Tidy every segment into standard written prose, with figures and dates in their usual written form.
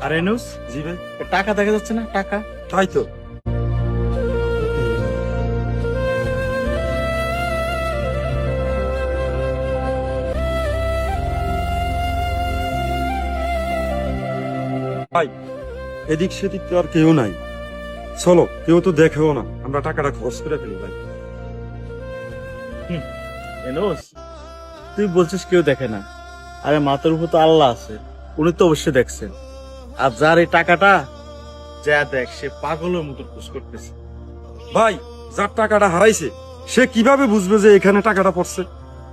আরে নুস, জি ভাই। টাকা দেখা যাচ্ছে না? টাকা তাই তো। ভাই, এদিক সেদিক তো আর কেউ নাই, চলো কেউ তো দেখেও না, আমরা টাকাটা খরচ করে ফেলি ভাই। এনুস, তুই বলছিস কেউ দেখে না? আরে মাথার উপর তো আল্লাহ আছে, উনি তো অবশ্যই দেখছেন। আর যার এই টাকাটা যা দেখ, সে পাগলের মতো খুশ করতেছে। ভাই, যার টাকাটা হারাইছে সে কিভাবে বুঝবে যে এখানে টাকাটা পড়ছে?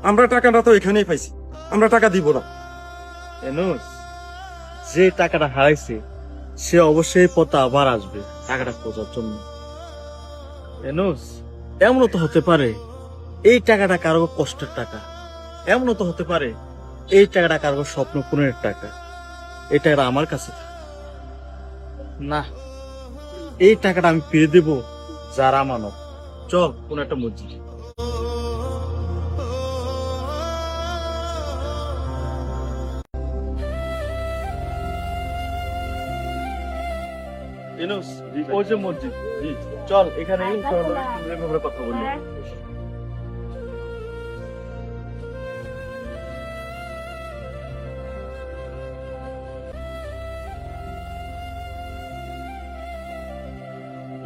আমরা টাকাটা তো এখানেই পাইছি, আমরা টাকা দিব না। এনুস, যে টাকাটা হারাইছে সে অবশ্যই পথে আবার আসবে টাকাটা খোঁজার জন্য। এনুস, এমনও তো হতে পারে এই টাকাটা কারো কষ্টের টাকা, এমনও তো হতে পারে এই টাকাটা কারো স্বপ্ন পূরণের টাকা। এই টাকাটা আমার কাছে থাক। না, এই টাকাটা আমি পেয়ে দেব যারা মানব। চল কোন একটা মসজিদ। ইনুস, ওই যে মসজিদ, চল এখানে ব্যাপারে কথা বলি।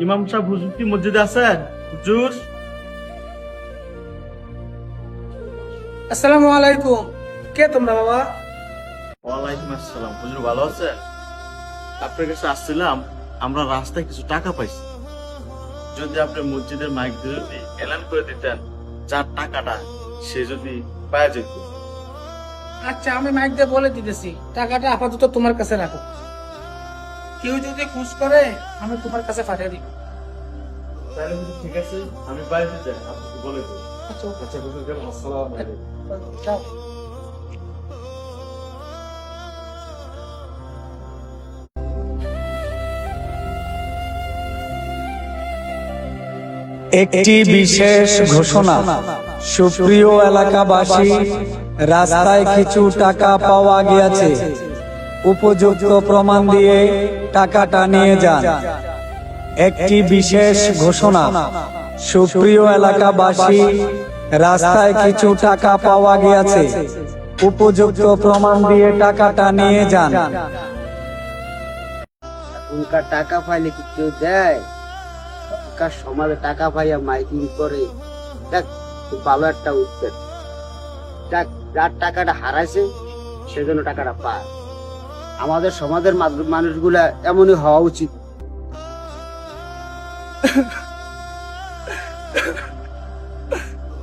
ইমাম সাহেব, হুজুর কি মসজিদে আছেন? হুজুর। আসসালামু আলাইকুম। কে তোমরা বাবা? ওয়ালাইকুম আসসালাম। হুজুর ভালো আছেন? আপনার কাছে আসছিলাম, আমরা রাস্তায় কিছু টাকা পাইছি। যদি আপনি মসজিদের মাইক দিয়ে যদি এলান করে দিতেন, যার টাকাটা সে যদি পাওয়া যেত। আচ্ছা, আমি মাইক দিয়ে বলে দিতেছি, টাকাটা আপাতত তোমার কাছে রাখো। কেউ যদি খুশ করে আমি তোমার কাছে পাঠিয়ে দিব। তাহলে হুজুর ঠিক আছে, আমি বাড়িতে যাই, আপনাকে বলে দেবো। আচ্ছা, ওকে। আচ্ছা হুজুর, গেলাম। আসসালামু আলাইকুম। যাও। একটি বিশেষ ঘোষণা। সুপ্রিয় এলাকাবাসী, রাস্তায় কিছু টাকা পাওয়া গিয়েছে, উপযুক্ত প্রমাণ দিয়ে টাকাটা নিয়ে যান। একটি বিশেষ ঘোষণা। সুপ্রিয় এলাকাবাসী, রাস্তায় কিছু টাকা পাওয়া গিয়েছে, উপযুক্ত প্রমাণ দিয়ে টাকাটা নিয়ে যান। এখনকার টাকা পাইলে কি কেউ দেয়? এখনকার সমাজে টাকা পাইয়া মাইকিং করে, দেখ খুব ভালো একটা উত্তর। দেখ, যার টাকাটা হারাইছে সেজন্য টাকাটা পায়। আমাদের সমাজের মানুষগুলা এমনই হওয়া উচিত।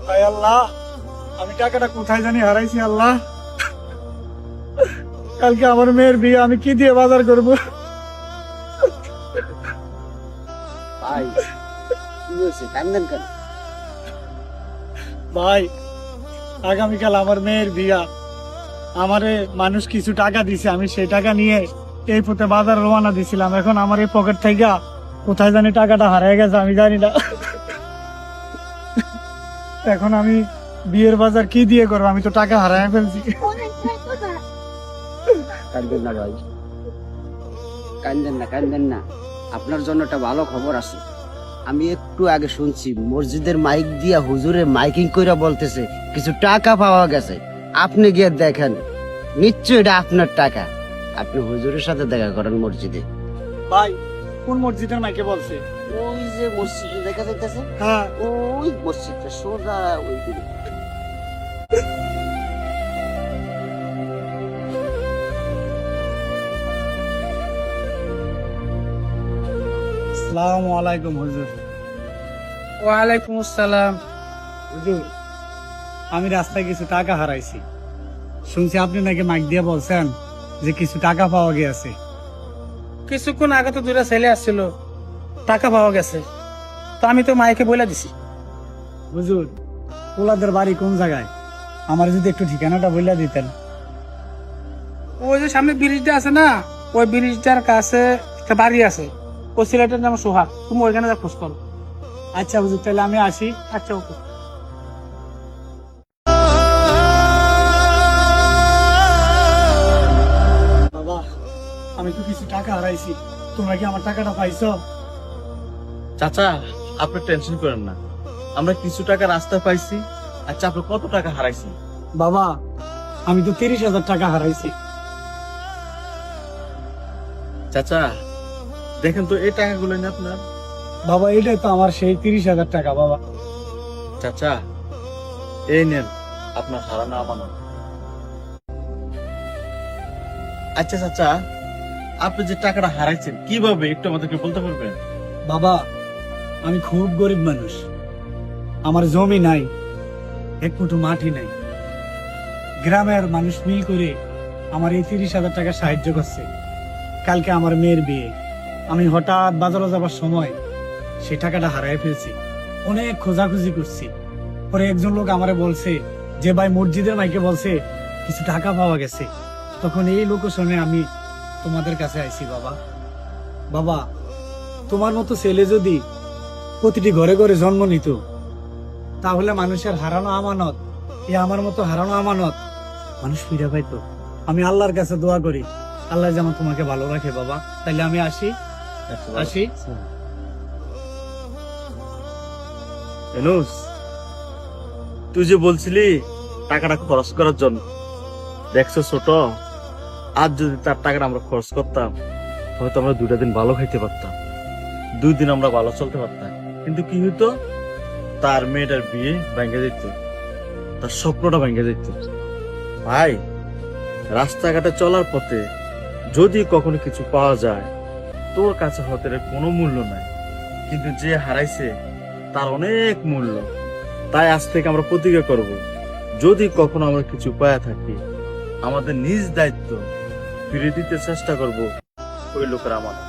হায় আল্লাহ, আমি টাকাটা কোথায় জানি হারাইছি। আল্লাহ, কালকে আমার মেয়ের বিয়ে, আমি কি দিয়ে বাজার করব? ভাই, কি হয়েছে? কান্দেন কেন? ভাই, আগামীকাল আমার মেয়ের বিয়া, আমারে মানুষ কিছু টাকা দিছে, আমি সেই টাকা নিয়ে এই পথে বাজার রওনা দিছিলাম। এখন আমার এই পকেট থেকে কোথায় জানি টাকাটা হারিয়ে গেছে, আমি জানি না। এখন আমি বিয়ের বাজার কি দিয়ে করবো? আমি তো টাকা হারায় ফেলছি। কান্দেন না ভাই, কান্দেন না, কান্দেন না। আপনার জন্য একটা ভালো খবর আছে। আমি একটু আগে শুনছি মসজিদের মাইক দিয়া হুজুরে মাইকিং কইরা বলতেছে কিছু টাকা পাওয়া গেছে। আপনি গিয়ে দেখেন, নিশ্চয়ই এটা আপনার টাকা। আপনি হুজুরের সাথে দেখা করেন মসজিদে। ভাই, কোন মসজিদের মাইকে বলছে? ওই যে মসজিদ দেখা যাইতেছে, হ্যাঁ, ওই মসজিদটা সোজা ওই দিকে। আসসালামু আলাইকুম হুজুর। ওয়ালাইকুম আসসালাম। হুজুর, আমি রাস্তায় কিছু টাকা হারাইছি। শুনছি আপনি নাকি মাইক দিয়ে বলছেন যে কিছু টাকা পাওয়া গিয়েছে। কিছুক্ষণ আগে তো দুটা ছেলে আসছিল, টাকা পাওয়া গেছে, তো আমি তো মাইকে বলে দিছি। হুজুর, ওলাদের বাড়ি কোন জায়গায়? আমার যদি একটু ঠিকানাটা বলে দিতেন। ওই যে সামনে ব্রিজটা আছে না, ওই ব্রিজটার কাছে একটা বাড়ি আছে, ওই ছেলেটার নাম সোহাগ। তুমি ওইখানে যা খোঁজ করো। আচ্ছা হুজুর, তাহলে আমি আসি। আচ্ছা, ওকে। বাবা, আমি তো কিছু টাকা টাকা হারাইছি, তোমরা কি আমার টাকাটা পাইছো? চাচা আপনি টেনশন করেন না, আমরা কিছু টাকা রাস্তায় পাইছি। আচ্ছা আপনি কত টাকা হারাইছেন? বাবা, আমি তো 30,000 টাকা হারাইছি। চাচা দেখেন তো এই টাকাগুলো না আপনার। বাবা, এটাই তো আমার সেই 30,000 টাকা। বাবা, চাচা এই নেন আপনার হারানো আমানত। আচ্ছা চাচা, আপনি যে টাকাটা হারাইছেন কিভাবে একটু আমাদেরকে বলতে পারবেন? বাবা, আমি খুব গরিব মানুষ, আমার জমি নাই, এক মুঠো মাটি নাই। গ্রামের মানুষ মিল করে আমার এই 30,000 টাকা সাহায্য করছে। কালকে আমার মেয়ের বিয়ে, আমি হঠাৎ বাজারে যাবার সময় সেই টাকাটা হারাই ফেলছি। অনেক খোঁজাখুঁজি করছি, পরে একজন লোক আমারে বলছে যে ভাই মসজিদের মাইকে বলছে কিছু টাকা পাওয়া গেছে। তখন এই লোক শুনে আমি তোমাদের কাছে আইছি। বাবা, বাবা, তোমার মতো ছেলে যদি প্রতিটি ঘরে ঘরে জন্ম নিত, তাহলে মানুষের হারানো আমানত, এই আমার মতো হারানো আমানত মানুষ ফিরে পাইতো। আমি আল্লাহর কাছে দোয়া করি আল্লাহ যেন তোমাকে ভালো রাখে। বাবা, তাইলে আমি আসি। আসি। এনুস, তুই যে বলছিলি টাকাটা খরচ করার জন্য, দেখছো ছোট, আজ যদি তার টাকাটা আমরা খরচ করতাম হয়তো আমরা 2টা দিন ভালো খাইতে পারতাম, 2 দিন আমরা ভালো চলতে পারতাম। কিন্তু কি হইতো, তার মেয়েটার বিয়ে ভেঙে যেত, তার স্বপ্নটা ভেঙে যেত। ভাই, রাস্তাঘাটে চলার পথে যদি কখনো কিছু পাওয়া যায়, তোর কাছে হয়তো এর কোনো মূল্য নাই, কিন্তু যে হারাইছে তার অনেক মূল্য। তাই আজ থেকে আমরা প্রতিজ্ঞা করব, যদি কখনো আমরা কিছু পায়া থাকি, আমাদের নিজ দায়িত্ব ফিরে দিতে চেষ্টা করব ওই লোকের আমানত।